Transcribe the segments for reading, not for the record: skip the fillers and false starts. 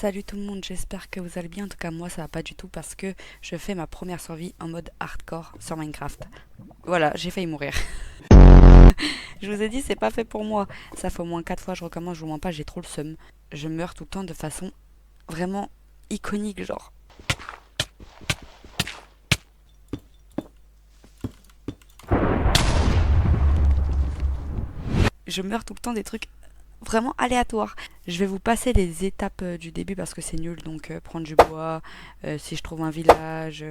Salut tout le monde, j'espère que vous allez bien. En tout cas, moi ça va pas du tout parce que je fais ma première survie en mode hardcore sur Minecraft. Voilà, j'ai failli mourir. Je vous ai dit, c'est pas fait pour moi. Ça fait au moins 4 fois, je recommence, je vous mens pas, j'ai trop le seum. Je meurs tout le temps de façon vraiment iconique, genre. Je meurs tout le temps des trucs vraiment aléatoires. Je vais vous passer les étapes du début parce que c'est nul, donc prendre du bois, si je trouve un village,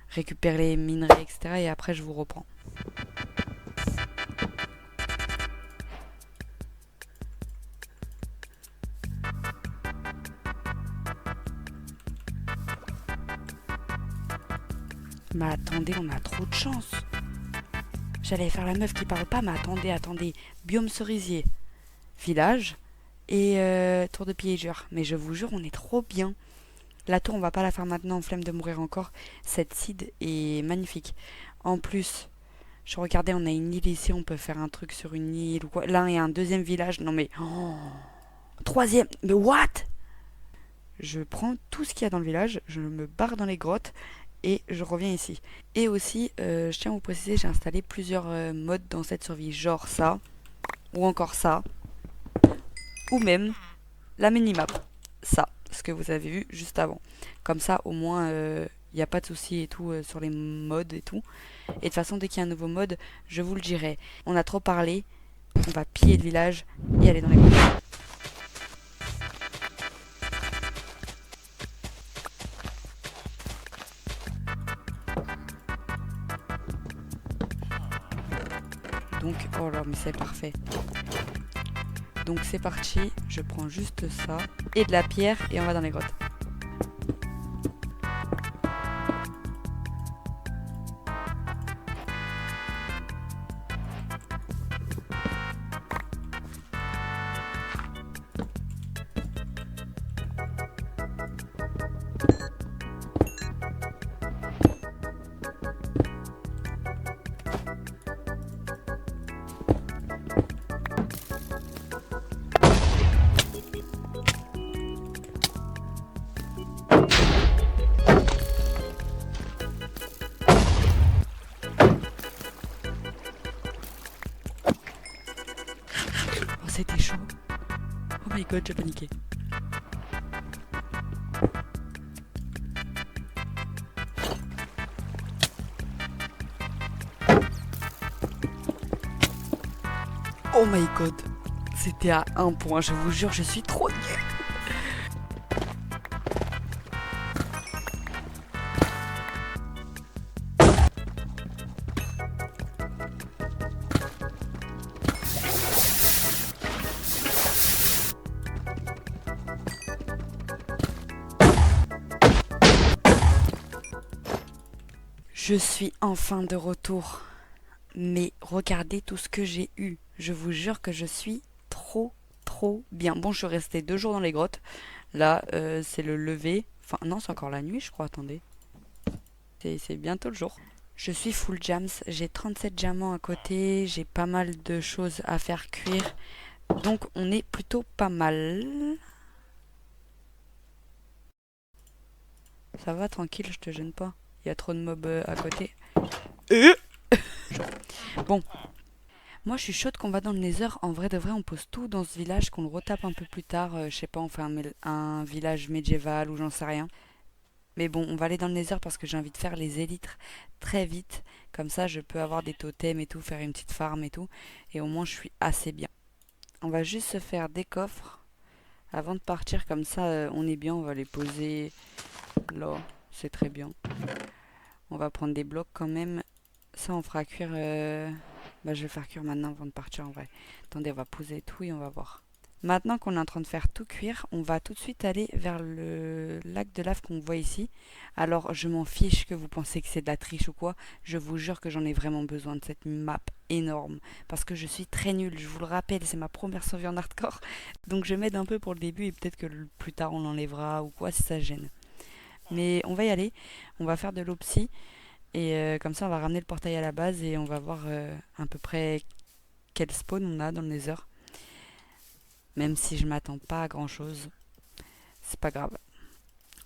récupérer les minerais, etc. Et après, je vous reprends. Mais attendez, on a trop de chance. J'allais faire la meuf qui parle pas, mais attendez. Biome cerisier, village et tour de piégeur. Mais je vous jure, on est trop bien. La tour, on va pas la faire maintenant, flemme de mourir encore. Cette seed est magnifique. En plus, je regardais, on a une île ici, on peut faire un truc sur une île ou quoi. Là, il y a un deuxième village. Non mais... Oh, troisième. Mais what? Je prends tout ce qu'il y a dans le village, je me barre dans les grottes et je reviens ici. Et aussi, je tiens à vous préciser, j'ai installé plusieurs modes dans cette survie, genre ça, ou encore ça, ou même la minimap, ça, ce que vous avez vu juste avant. Comme ça, au moins, il n'y a pas de souci et tout sur les modes et tout. Et de toute façon, dès qu'il y a un nouveau mode, je vous le dirai. On a trop parlé, on va piller le village et aller dans les grottes. Donc, oh là, mais c'est parfait. Donc c'est parti, je prends juste ça et de la pierre et on va dans les grottes. Oh c'était chaud. Oh my god, j'ai paniqué. Oh my god. C'était à un point, je vous jure, je suis trop nulle. Je suis enfin de retour. Mais regardez tout ce que j'ai eu. Je vous jure que je suis trop bien. Bon, je suis restée 2 jours dans les grottes. Là, c'est le lever. Enfin, non, c'est encore la nuit, je crois. Attendez. C'est bientôt le jour. Je suis full jams. J'ai 37 diamants à côté. J'ai pas mal de choses à faire cuire. Donc, on est plutôt pas mal. Ça va, tranquille, je te gêne pas. Il y a trop de mobs à côté. Euh Bon, moi je suis chaude qu'on va dans le Nether. En vrai de vrai, on pose tout dans ce village, qu'on le retape un peu plus tard. Je sais pas, on fait un village médiéval ou j'en sais rien. Mais bon, on va aller dans le Nether parce que j'ai envie de faire les élytres très vite. Comme ça, je peux avoir des totems et tout, faire une petite farm et tout. Et au moins, je suis assez bien. On va juste se faire des coffres avant de partir. Comme ça, on est bien. On va les poser là. C'est très bien. On va prendre des blocs quand même. Ça, on fera cuire. Bah, je vais faire cuire maintenant avant de partir en vrai. Attendez, on va poser tout et on va voir. Maintenant qu'on est en train de faire tout cuire, on va tout de suite aller vers le lac de lave qu'on voit ici. Alors, je m'en fiche que vous pensez que c'est de la triche ou quoi. Je vous jure que j'en ai vraiment besoin de cette map énorme. Parce que je suis très nulle, je vous le rappelle, c'est ma première survie en hardcore. Donc je m'aide un peu pour le début et peut-être que plus tard on l'enlèvera ou quoi si ça gêne. Mais on va y aller, on va faire de l'opsie. Et comme ça, on va ramener le portail à la base et on va voir à peu près quel spawn on a dans le Nether. Même si je m'attends pas à grand chose. C'est pas grave.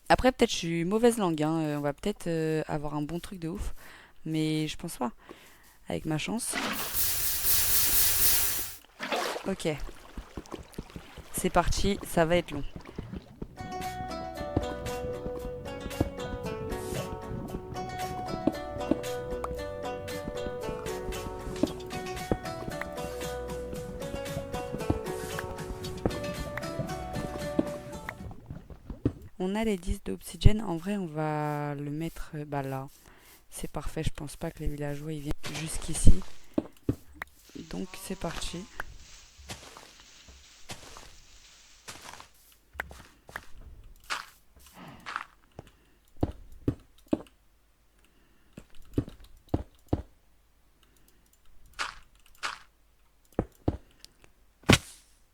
Après, peut-être je suis mauvaise langue, hein. On va peut-être avoir un bon truc de ouf. Mais je pense pas. Avec ma chance. Ok. C'est parti, ça va être long. On a les 10 d'obsidienne. En vrai, on va le mettre bah, là. C'est parfait. Je pense pas que les villageois ils viennent jusqu'ici. Donc, c'est parti.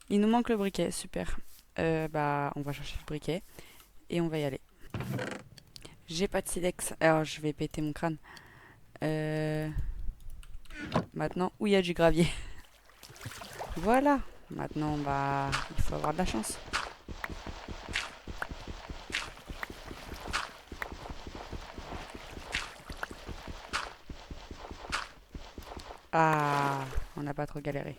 Il nous manque le briquet. Super. Bah, on va chercher le briquet. Et on va y aller. J'ai pas de silex. Alors, je vais péter mon crâne. Maintenant, où il y a du gravier. Voilà. Maintenant, bah, il faut avoir de la chance. Ah, on n'a pas trop galéré.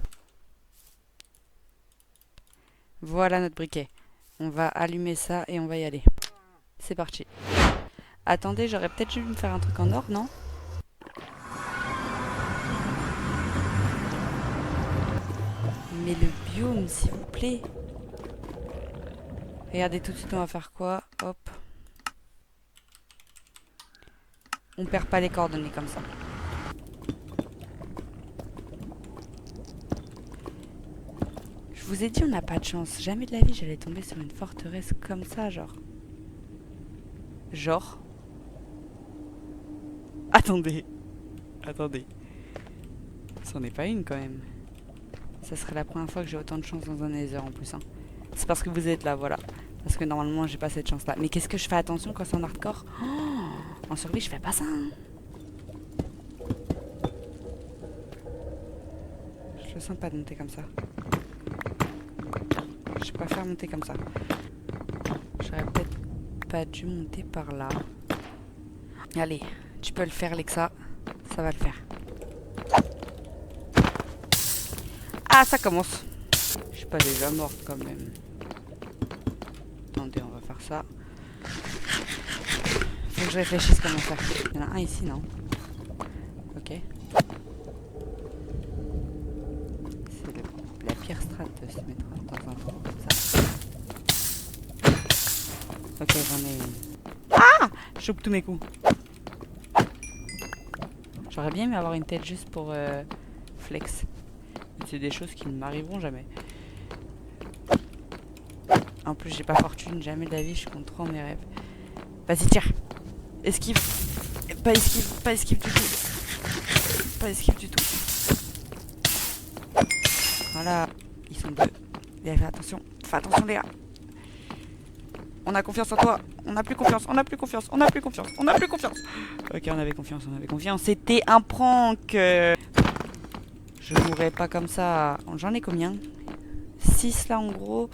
Voilà notre briquet. On va allumer ça et on va y aller. C'est parti. Attendez, j'aurais peut-être dû me faire un truc en or, non? Mais le biome, s'il vous plaît. Regardez, tout de suite, on va faire quoi? Hop. On perd pas les coordonnées comme ça. Je vous ai dit, on n'a pas de chance. Jamais de la vie, j'allais tomber sur une forteresse comme ça, genre. Genre. Attendez. Attendez. C'en est pas une quand même. Ça serait la première fois que j'ai autant de chance dans un Nether en plus. Hein. C'est parce que vous êtes là, voilà. Parce que normalement, j'ai pas cette chance-là. Mais qu'est-ce que je fais attention quand c'est en hardcore? En survie, je fais pas ça. Hein. Je le sens pas de monter comme ça. Je peux pas faire monter comme ça. J'aurais peut-être pas dû monter par là. Allez, tu peux le faire, Lexa. Ça va le faire. Ah, ça commence. Je suis pas déjà morte quand même. Attendez, on va faire ça. Faut que je réfléchisse comment faire. Il y en a un ici, non? Ok. C'est la pire strat de se mettre dans un trou comme ça. Ok, j'en ai une. Ah! Je chope tous mes coups. J'aurais bien aimé avoir une tête juste pour flex. C'est des choses qui ne m'arriveront jamais. En plus, j'ai pas fortune, jamais de la vie, je compte trop mes rêves. Vas-y, tire. Esquive. Pas esquive, pas esquive du tout. Pas esquive du tout. Voilà. Ils sont deux. Fais attention. Fais attention, les gars. On a confiance en toi. On n'a plus confiance. On n'a plus confiance. On n'a plus confiance. On n'a plus confiance. Ok, on avait confiance. On avait confiance. C'était un prank. Je mourrais pas comme ça. J'en ai combien? 6 là en gros.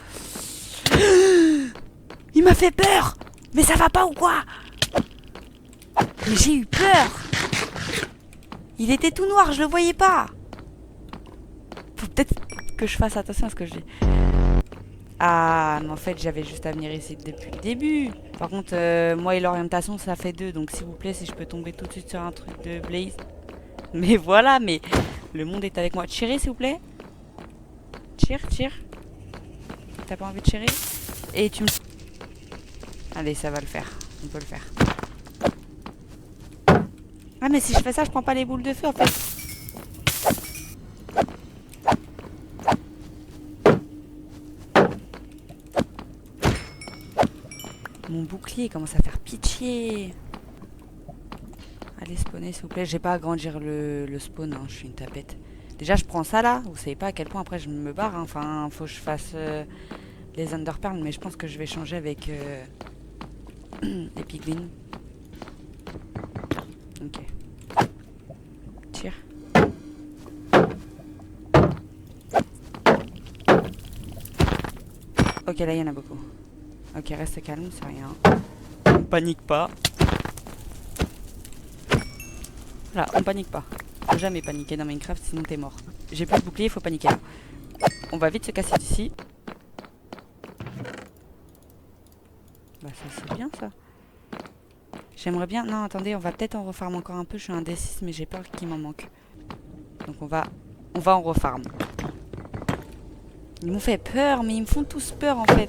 Il m'a fait peur. Mais ça va pas ou quoi? Mais j'ai eu peur. Il était tout noir, je le voyais pas. Faut peut-être que je fasse attention à ce que je dis. Ah, mais en fait, j'avais juste à venir ici depuis le début. Par contre, moi et l'orientation, ça fait 2. Donc, s'il vous plaît, si je peux tomber tout de suite sur un truc de Blaze. Mais voilà, mais le monde est avec moi. Tirez, s'il vous plaît. Tire, tire. T'as pas envie de tirer? Et tu me... Allez, ça va le faire. On peut le faire. Ah, mais si je fais ça, je prends pas les boules de feu, en fait. Mon bouclier commence à faire pitié. Allez, spawner, s'il vous plaît. J'ai pas à agrandir le spawn, hein. Je suis une tapette. Déjà, je prends ça, là. Vous savez pas à quel point, après, je me barre. Hein. Enfin, faut que je fasse les underperles, mais je pense que je vais changer avec les piglins. Ok. Tire. Ok, là, il y en a beaucoup. Ok, reste calme, c'est rien. On panique pas. Voilà, on panique pas. Faut jamais paniquer dans Minecraft, sinon t'es mort. J'ai plus de bouclier, faut paniquer. On va vite se casser d'ici. Bah ça c'est bien ça. J'aimerais bien... Non, attendez, on va peut-être en refarm encore un peu. Je suis un D6, mais j'ai peur qu'il m'en manque. Donc on va en refarm. Ils m'ont fait peur, mais ils me font tous peur en fait.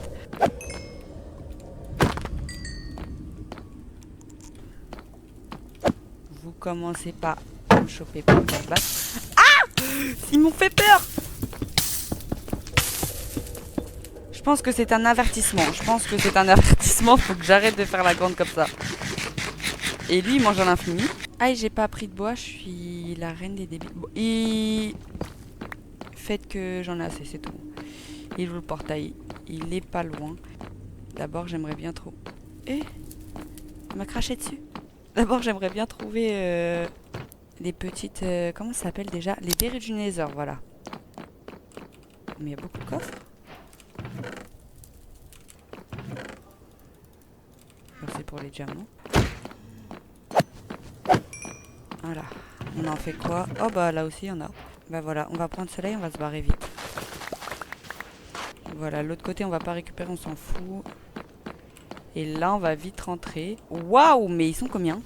Vous commencez pas à me choper pour me faire battre. Ah! Ils m'ont fait peur! Je pense que c'est un avertissement. Faut que j'arrête de faire la grande comme ça. Et lui, il mange à l'infini. Ah, j'ai pas pris de bois. Je suis la reine des débiles. Bon, faites que j'en ai assez, c'est tout. Il ouvre le portail. Il est pas loin. D'abord, j'aimerais bien trop... Eh? Il m'a craché dessus. D'abord, j'aimerais bien trouver les petites... comment ça s'appelle déjà? Les verrues du Nether, voilà. Mais il y a beaucoup de coffres. C'est pour les diamants. Voilà. On en fait quoi? Oh bah là aussi il y en a. Bah voilà, on va prendre cela et on va se barrer vite. Voilà, l'autre côté on va pas récupérer, on s'en fout. Et là on va vite rentrer. Waouh, mais ils sont combien?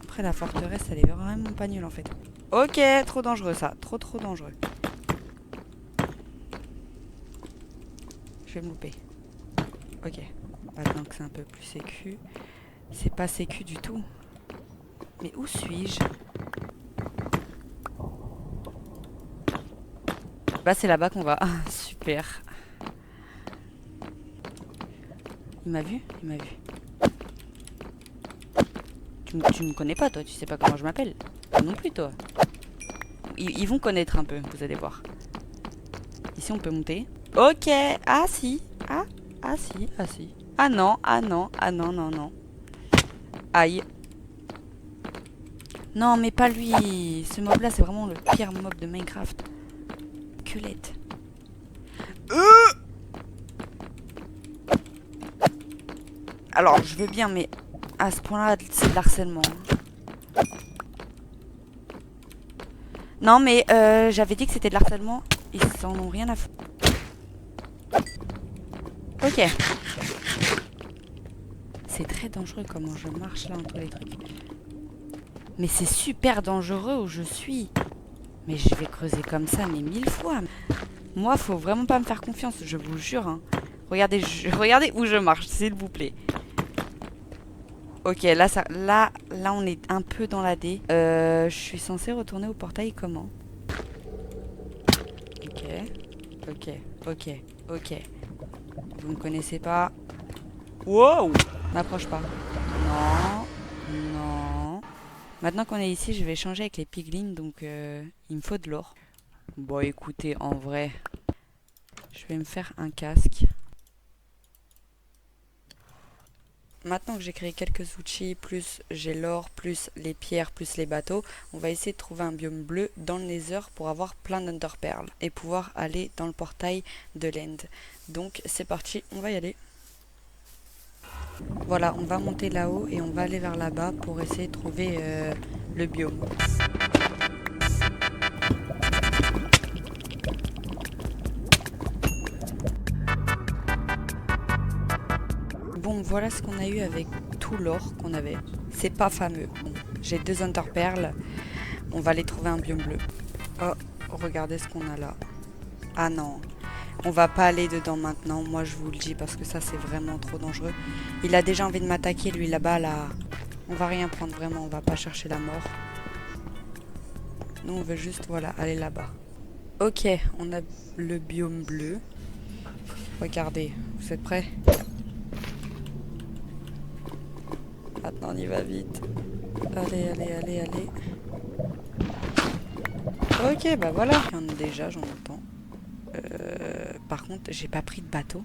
Après la forteresse elle est vraiment pas nulle en fait. Ok, trop dangereux ça, trop dangereux. Je vais me louper. Ok, maintenant que c'est un peu plus sécu. C'est pas sécu du tout. Mais où suis-je? Bah c'est là-bas qu'on va. Super. Il m'a vu? Il m'a vu. Tu me connais pas toi, tu sais pas comment je m'appelle. Non plus toi. Ils vont connaître un peu, vous allez voir. Ici on peut monter. Ok. Ah si. Ah si. Ah si. Ah non. Non. Aïe. Non mais pas lui. Ce mob là c'est vraiment le pire mob de Minecraft. Culette. Alors je veux bien mais à ce point là c'est de l'harcèlement. Non mais j'avais dit que c'était de l'harcèlement. Ils s'en ont rien à foutre. Ok. C'est très dangereux comment je marche là entre les trucs. Mais c'est super dangereux où je suis. Mais je vais creuser comme ça, mais 1000 fois. Moi, faut vraiment pas me faire confiance, je vous jure. Hein. Regardez, regardez où je marche, s'il vous plaît. Ok, là, on est un peu dans la D. Je suis censée retourner au portail comment? Ok. Vous me connaissez pas. Wow! N'approche pas. Non. Maintenant qu'on est ici, je vais échanger avec les piglins, donc il me faut de l'or. Bon, écoutez, en vrai, je vais me faire un casque. Maintenant que j'ai créé quelques outils, plus j'ai l'or, plus les pierres, plus les bateaux, on va essayer de trouver un biome bleu dans le Nether pour avoir plein d'Enderpearls et pouvoir aller dans le portail de l'End. Donc c'est parti, on va y aller. Voilà, on va monter là-haut et on va aller vers là-bas pour essayer de trouver le biome. Bon, voilà ce qu'on a eu avec tout l'or qu'on avait. C'est pas fameux. Bon, j'ai 2 Enderpearls. On va aller trouver un biome bleu. Oh, regardez ce qu'on a là. Ah non. On va pas aller dedans maintenant, moi je vous le dis, parce que ça c'est vraiment trop dangereux. Il a déjà envie de m'attaquer, lui là-bas, là. On va rien prendre vraiment, on va pas chercher la mort. Nous on veut juste, voilà, aller là-bas. Ok, on a le biome bleu. Regardez, vous êtes prêts? Maintenant on y va vite. Allez. Ok, bah voilà. Il y en a déjà, j'en entends. Par contre, j'ai pas pris de bateau.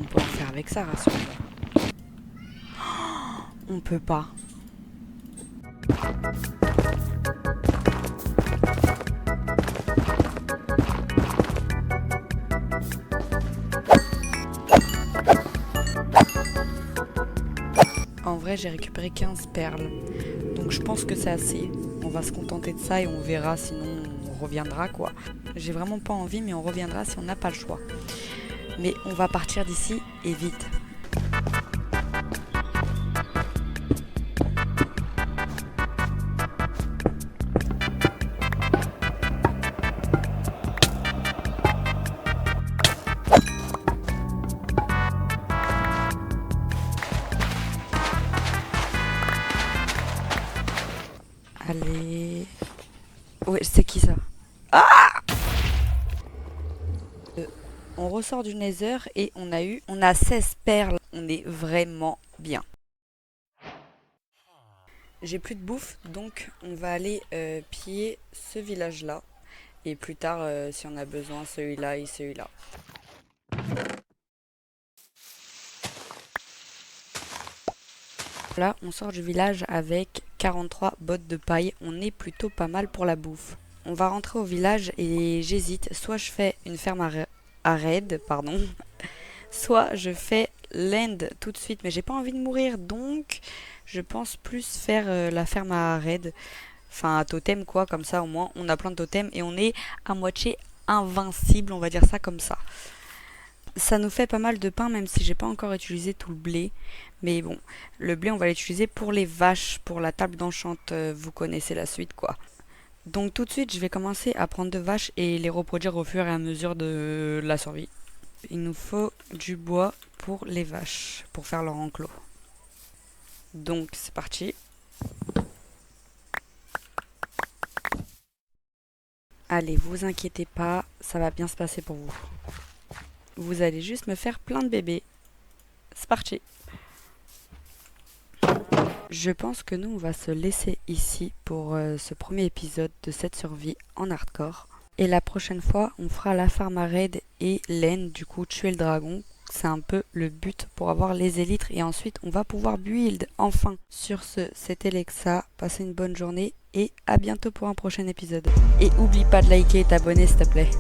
On peut en faire avec ça, rassure-toi. On peut pas. vrai j'ai récupéré 15 perles. Donc je pense que c'est assez. On va se contenter de ça et on verra, sinon on reviendra quoi. J'ai vraiment pas envie, mais on reviendra si on n'a pas le choix. Mais on va partir d'ici et vite. Allez. Ouais, c'est qui ça? On ressort du Nether et on a 16 perles. On est vraiment bien. J'ai plus de bouffe, donc on va aller piller ce village-là. Et plus tard, si on a besoin, celui-là et celui-là. Là, on sort du village avec 43 bottes de paille. On est plutôt pas mal pour la bouffe. On va rentrer au village et j'hésite. Soit je fais une ferme à raid, pardon. Soit je fais l'end tout de suite. Mais j'ai pas envie de mourir, donc je pense plus faire la ferme à raid. Enfin, à totem quoi, comme ça au moins on a plein de totems et on est à moitié invincible, on va dire ça comme ça. Ça nous fait pas mal de pain, même si j'ai pas encore utilisé tout le blé. Mais bon, le blé on va l'utiliser pour les vaches, pour la table d'enchante, vous connaissez la suite quoi. Donc tout de suite je vais commencer à prendre de vaches et les reproduire au fur et à mesure de la survie. Il nous faut du bois pour les vaches, pour faire leur enclos. Donc c'est parti. Allez, vous inquiétez pas, ça va bien se passer pour vous. Vous allez juste me faire plein de bébés. C'est parti. Je pense que nous, on va se laisser ici pour ce premier épisode de cette survie en hardcore. Et la prochaine fois, on fera la farm à raid et l'end, du coup, tuer le dragon. C'est un peu le but pour avoir les élytres et ensuite, on va pouvoir build enfin. Sur ce, c'était Lexa. Passez une bonne journée et à bientôt pour un prochain épisode. Et oublie pas de liker et t'abonner, s'il te plaît.